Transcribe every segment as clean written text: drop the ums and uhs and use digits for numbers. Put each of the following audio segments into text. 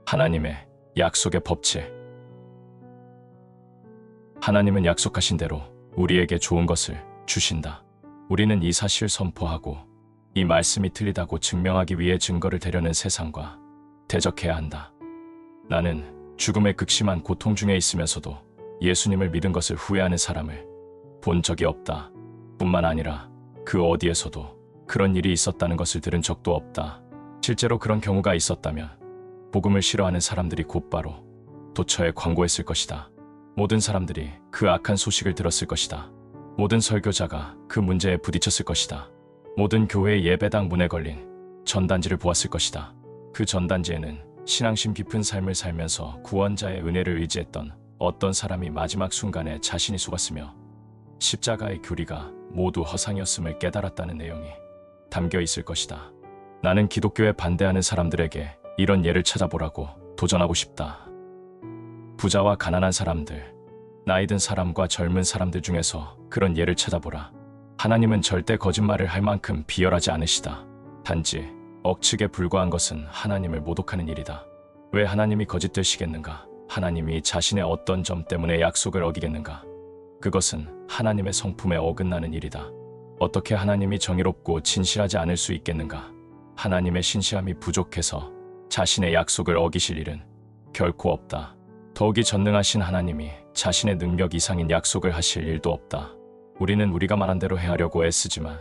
하나님의 약속의 법칙. 하나님은 약속하신 대로 우리에게 좋은 것을 주신다. 우리는 이 사실을 선포하고 이 말씀이 틀리다고 증명하기 위해 증거를 대려는 세상과 대적해야 한다. 나는 죽음의 극심한 고통 중에 있으면서도 예수님을 믿은 것을 후회하는 사람을 본 적이 없다. 뿐만 아니라 그 어디에서도 그런 일이 있었다는 것을 들은 적도 없다. 실제로 그런 경우가 있었다면 복음을 싫어하는 사람들이 곧바로 도처에 광고했을 것이다. 모든 사람들이 그 악한 소식을 들었을 것이다. 모든 설교자가 그 문제에 부딪혔을 것이다. 모든 교회의 예배당 문에 걸린 전단지를 보았을 것이다. 그 전단지에는 신앙심 깊은 삶을 살면서 구원자의 은혜를 의지했던 어떤 사람이 마지막 순간에 자신이 속았으며 십자가의 교리가 모두 허상이었음을 깨달았다는 내용이 담겨 있을 것이다. 나는 기독교에 반대하는 사람들에게 이런 예를 찾아보라고 도전하고 싶다. 부자와 가난한 사람들, 나이 든 사람과 젊은 사람들 중에서 그런 예를 찾아보라. 하나님은 절대 거짓말을 할 만큼 비열하지 않으시다. 단지 억측에 불과한 것은 하나님을 모독하는 일이다. 왜 하나님이 거짓되시겠는가? 하나님이 자신의 어떤 점 때문에 약속을 어기겠는가? 그것은 하나님의 성품에 어긋나는 일이다. 어떻게 하나님이 정의롭고 진실하지 않을 수 있겠는가? 하나님의 신실함이 부족해서 자신의 약속을 어기실 일은 결코 없다. 더욱이 전능하신 하나님이 자신의 능력 이상인 약속을 하실 일도 없다. 우리는 우리가 말한 대로 행하려고 애쓰지만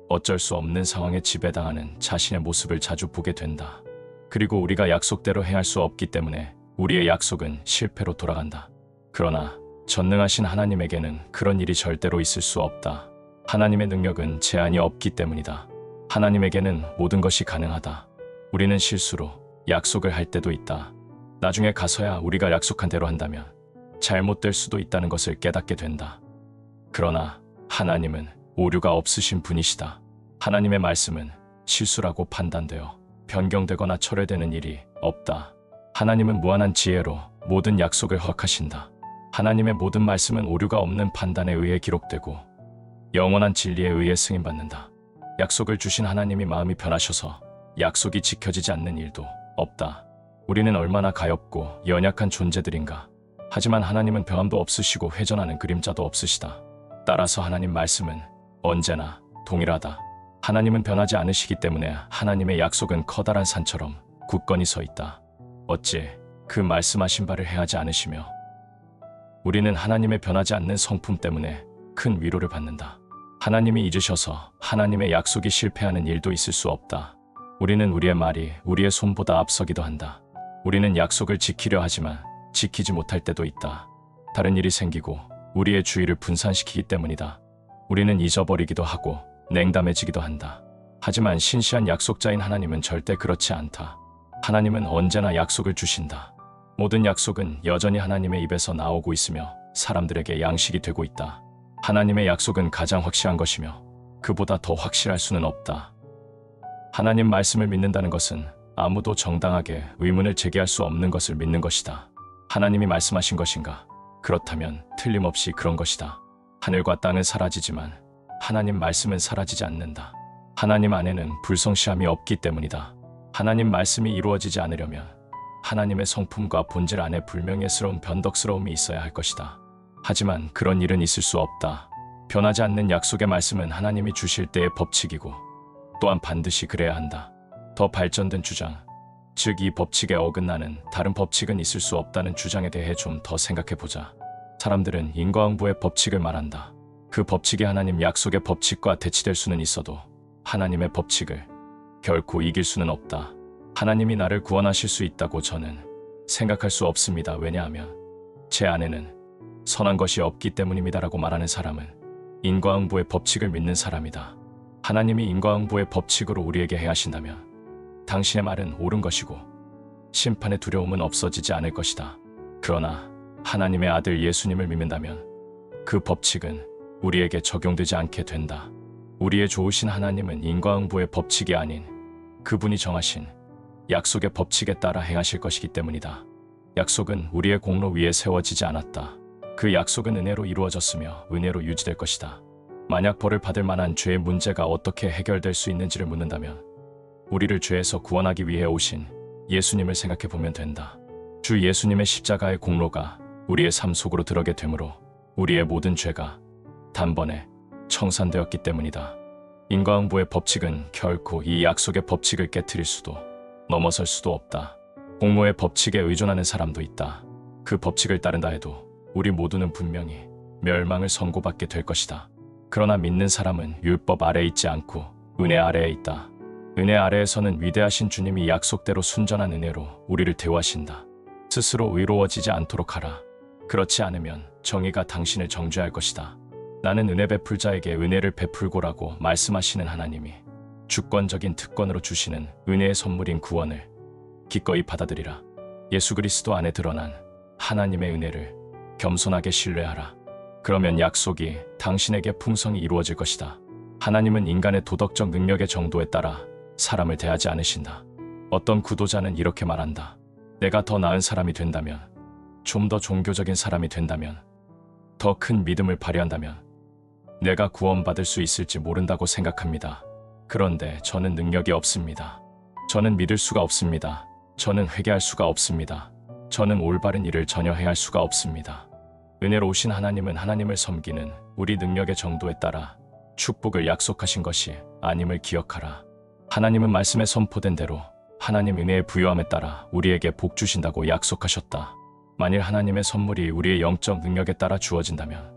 어쩔 수 없는 상황에 지배당하는 자신의 모습을 자주 보게 된다. 그리고 우리가 약속대로 행할 수 없기 때문에 우리의 약속은 실패로 돌아간다. 그러나 전능하신 하나님에게는 그런 일이 절대로 있을 수 없다. 하나님의 능력은 제한이 없기 때문이다. 하나님에게는 모든 것이 가능하다. 우리는 실수로 약속을 할 때도 있다. 나중에 가서야 우리가 약속한 대로 한다면 잘못될 수도 있다는 것을 깨닫게 된다. 그러나 하나님은 오류가 없으신 분이시다. 하나님의 말씀은 실수라고 판단되어 변경되거나 철회되는 일이 없다. 하나님은 무한한 지혜로 모든 약속을 허락하신다. 하나님의 모든 말씀은 오류가 없는 판단에 의해 기록되고 영원한 진리에 의해 승인받는다. 약속을 주신 하나님이 마음이 변하셔서 약속이 지켜지지 않는 일도 없다. 우리는 얼마나 가엾고 연약한 존재들인가. 하지만 하나님은 변함도 없으시고 회전하는 그림자도 없으시다. 따라서 하나님 말씀은 언제나 동일하다. 하나님은 변하지 않으시기 때문에 하나님의 약속은 커다란 산처럼 굳건히 서 있다. 어찌 그 말씀하신 바를 행하지 않으시며 우리는 하나님의 변하지 않는 성품 때문에 큰 위로를 받는다. 하나님이 잊으셔서 하나님의 약속이 실패하는 일도 있을 수 없다. 우리는 우리의 말이 우리의 손보다 앞서기도 한다. 우리는 약속을 지키려 하지만 지키지 못할 때도 있다. 다른 일이 생기고 우리의 주의를 분산시키기 때문이다. 우리는 잊어버리기도 하고 냉담해지기도 한다. 하지만 신실한 약속자인 하나님은 절대 그렇지 않다. 하나님은 언제나 약속을 주신다. 모든 약속은 여전히 하나님의 입에서 나오고 있으며 사람들에게 양식이 되고 있다. 하나님의 약속은 가장 확실한 것이며 그보다 더 확실할 수는 없다. 하나님 말씀을 믿는다는 것은 아무도 정당하게 의문을 제기할 수 없는 것을 믿는 것이다. 하나님이 말씀하신 것인가? 그렇다면 틀림없이 그런 것이다. 하늘과 땅은 사라지지만 하나님 말씀은 사라지지 않는다. 하나님 안에는 불성실함이 없기 때문이다. 하나님 말씀이 이루어지지 않으려면 하나님의 성품과 본질 안에 불명예스러운 변덕스러움이 있어야 할 것이다. 하지만 그런 일은 있을 수 없다. 변하지 않는 약속의 말씀은 하나님이 주실 때의 법칙이고 또한 반드시 그래야 한다. 더 발전된 주장, 즉 이 법칙에 어긋나는 다른 법칙은 있을 수 없다는 주장에 대해 좀 더 생각해보자. 사람들은 인과응보의 법칙을 말한다. 그 법칙이 하나님 약속의 법칙과 대치될 수는 있어도 하나님의 법칙을 결코 이길 수는 없다. 하나님이 나를 구원하실 수 있다고 저는 생각할 수 없습니다. 왜냐하면 제 안에는 선한 것이 없기 때문입니다라고 말하는 사람은 인과응보의 법칙을 믿는 사람이다. 하나님이 인과응보의 법칙으로 우리에게 행하신다면 당신의 말은 옳은 것이고 심판의 두려움은 없어지지 않을 것이다. 그러나 하나님의 아들 예수님을 믿는다면 그 법칙은 우리에게 적용되지 않게 된다. 우리의 좋으신 하나님은 인과응보의 법칙이 아닌 그분이 정하신 약속의 법칙에 따라 행하실 것이기 때문이다. 약속은 우리의 공로 위에 세워지지 않았다. 그 약속은 은혜로 이루어졌으며 은혜로 유지될 것이다. 만약 벌을 받을 만한 죄의 문제가 어떻게 해결될 수 있는지를 묻는다면 우리를 죄에서 구원하기 위해 오신 예수님을 생각해 보면 된다. 주 예수님의 십자가의 공로가 우리의 삶 속으로 들어게 되므로 우리의 모든 죄가 단번에 청산되었기 때문이다. 인과응보의 법칙은 결코 이 약속의 법칙을 깨트릴 수도 넘어설 수도 없다. 공로의 법칙에 의존하는 사람도 있다. 그 법칙을 따른다 해도 우리 모두는 분명히 멸망을 선고받게 될 것이다. 그러나 믿는 사람은 율법 아래에 있지 않고 은혜 아래에 있다. 은혜 아래에서는 위대하신 주님이 약속대로 순전한 은혜로 우리를 대우하신다. 스스로 의로워지지 않도록 하라. 그렇지 않으면 정의가 당신을 정죄할 것이다. 나는 은혜 베풀 자에게 은혜를 베풀고라고 말씀하시는 하나님이 주권적인 특권으로 주시는 은혜의 선물인 구원을 기꺼이 받아들이라. 예수 그리스도 안에 드러난 하나님의 은혜를 겸손하게 신뢰하라. 그러면 약속이 당신에게 풍성히 이루어질 것이다. 하나님은 인간의 도덕적 능력의 정도에 따라 사람을 대하지 않으신다. 어떤 구도자는 이렇게 말한다. 내가 더 나은 사람이 된다면, 좀 더 종교적인 사람이 된다면, 더 큰 믿음을 발휘한다면 내가 구원받을 수 있을지 모른다고 생각합니다. 그런데 저는 능력이 없습니다. 저는 믿을 수가 없습니다. 저는 회개할 수가 없습니다. 저는 올바른 일을 전혀 행할 수가 없습니다. 은혜로우신 하나님은 하나님을 섬기는 우리 능력의 정도에 따라 축복을 약속하신 것이 아님을 기억하라. 하나님은 말씀에 선포된 대로 하나님 은혜의 부요함에 따라 우리에게 복 주신다고 약속하셨다. 만일 하나님의 선물이 우리의 영적 능력에 따라 주어진다면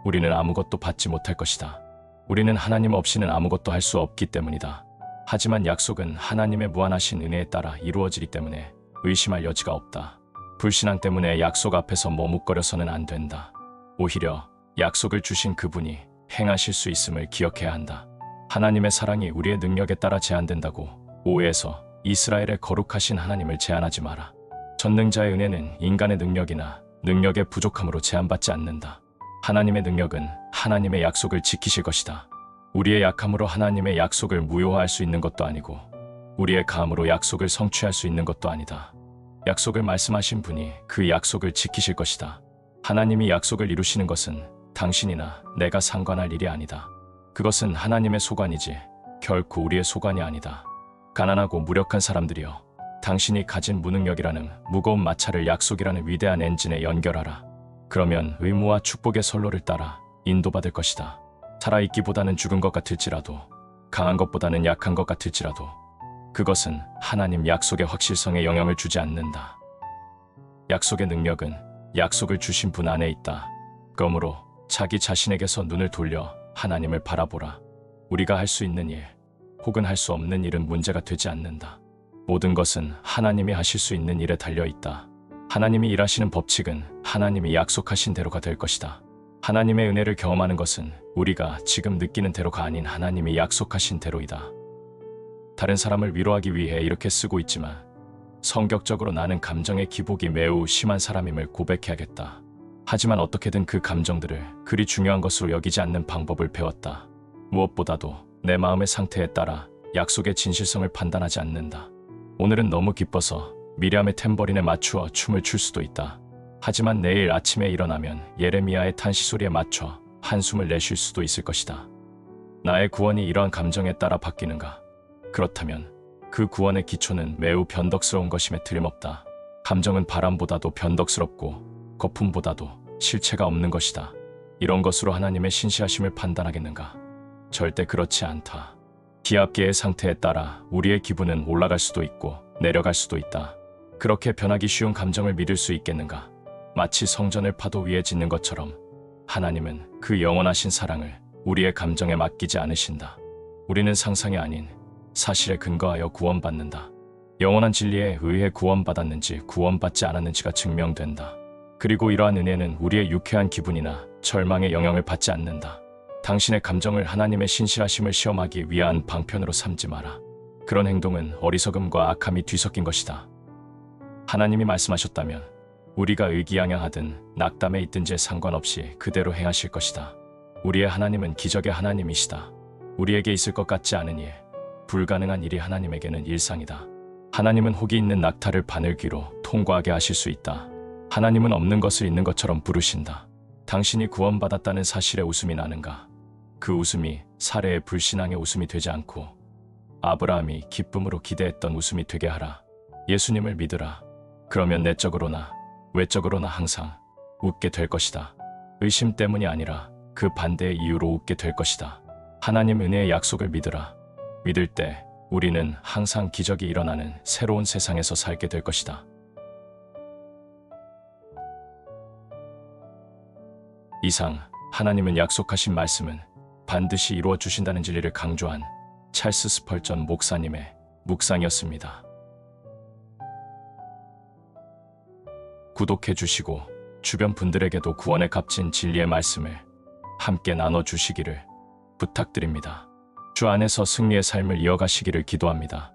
우리는 아무것도 받지 못할 것이다. 우리는 하나님 없이는 아무것도 할 수 없기 때문이다. 하지만 약속은 하나님의 무한하신 은혜에 따라 이루어지기 때문에 의심할 여지가 없다. 불신앙 때문에 약속 앞에서 머뭇거려서는 안 된다. 오히려 약속을 주신 그분이 행하실 수 있음을 기억해야 한다. 하나님의 사랑이 우리의 능력에 따라 제한된다고 오해해서 이스라엘의 거룩하신 하나님을 제한하지 마라. 전능자의 은혜는 인간의 능력이나 능력의 부족함으로 제한받지 않는다. 하나님의 능력은 하나님의 약속을 지키실 것이다. 우리의 약함으로 하나님의 약속을 무효화할 수 있는 것도 아니고 우리의 가함으로 약속을 성취할 수 있는 것도 아니다. 약속을 말씀하신 분이 그 약속을 지키실 것이다. 하나님이 약속을 이루시는 것은 당신이나 내가 상관할 일이 아니다. 그것은 하나님의 소관이지 결코 우리의 소관이 아니다. 가난하고 무력한 사람들이여, 당신이 가진 무능력이라는 무거운 마차를 약속이라는 위대한 엔진에 연결하라. 그러면 의무와 축복의 선로를 따라 인도받을 것이다. 살아있기보다는 죽은 것 같을지라도, 강한 것보다는 약한 것 같을지라도 그것은 하나님 약속의 확실성에 영향을 주지 않는다. 약속의 능력은 약속을 주신 분 안에 있다. 그러므로 자기 자신에게서 눈을 돌려 하나님을 바라보라. 우리가 할 수 있는 일, 혹은 할 수 없는 일은 문제가 되지 않는다. 모든 것은 하나님이 하실 수 있는 일에 달려있다. 하나님이 일하시는 법칙은 하나님이 약속하신 대로가 될 것이다. 하나님의 은혜를 경험하는 것은 우리가 지금 느끼는 대로가 아닌 하나님이 약속하신 대로이다. 다른 사람을 위로하기 위해 이렇게 쓰고 있지만 성격적으로 나는 감정의 기복이 매우 심한 사람임을 고백해야겠다. 하지만 어떻게든 그 감정들을 그리 중요한 것으로 여기지 않는 방법을 배웠다. 무엇보다도 내 마음의 상태에 따라 약속의 진실성을 판단하지 않는다. 오늘은 너무 기뻐서 미리암의 탬버린에 맞추어 춤을 출 수도 있다. 하지만 내일 아침에 일어나면 예레미야의 탄시 소리에 맞춰 한숨을 내쉴 수도 있을 것이다. 나의 구원이 이러한 감정에 따라 바뀌는가? 그렇다면 그 구원의 기초는 매우 변덕스러운 것임에 틀림없다. 감정은 바람보다도 변덕스럽고 거품보다도 실체가 없는 것이다. 이런 것으로 하나님의 신실하심을 판단하겠는가? 절대 그렇지 않다. 기압계의 상태에 따라 우리의 기분은 올라갈 수도 있고 내려갈 수도 있다. 그렇게 변하기 쉬운 감정을 믿을 수 있겠는가? 마치 성전을 파도 위에 짓는 것처럼 하나님은 그 영원하신 사랑을 우리의 감정에 맡기지 않으신다. 우리는 상상이 아닌 사실에 근거하여 구원받는다. 영원한 진리에 의해 구원받았는지 구원받지 않았는지가 증명된다. 그리고 이러한 은혜는 우리의 유쾌한 기분이나 절망에 영향을 받지 않는다. 당신의 감정을 하나님의 신실하심을 시험하기 위한 방편으로 삼지 마라. 그런 행동은 어리석음과 악함이 뒤섞인 것이다. 하나님이 말씀하셨다면 우리가 의기양양하든 낙담에 있든지에 상관없이 그대로 행하실 것이다. 우리의 하나님은 기적의 하나님이시다. 우리에게 있을 것 같지 않은 일, 불가능한 일이 하나님에게는 일상이다. 하나님은 혹이 있는 낙타를 바늘귀로 통과하게 하실 수 있다. 하나님은 없는 것을 있는 것처럼 부르신다. 당신이 구원받았다는 사실에 웃음이 나는가? 그 웃음이 사례의 불신앙의 웃음이 되지 않고 아브라함이 기쁨으로 기대했던 웃음이 되게 하라. 예수님을 믿으라. 그러면 내적으로나 외적으로나 항상 웃게 될 것이다. 의심 때문이 아니라 그 반대의 이유로 웃게 될 것이다. 하나님 은혜의 약속을 믿으라. 믿을 때 우리는 항상 기적이 일어나는 새로운 세상에서 살게 될 것이다. 이상 하나님은 약속하신 말씀은 반드시 이루어 주신다는 진리를 강조한 찰스 스펄전 목사님의 묵상이었습니다. 구독해 주시고 주변 분들에게도 구원에 값진 진리의 말씀을 함께 나눠 주시기를 부탁드립니다. 주 안에서 승리의 삶을 이어가시기를 기도합니다.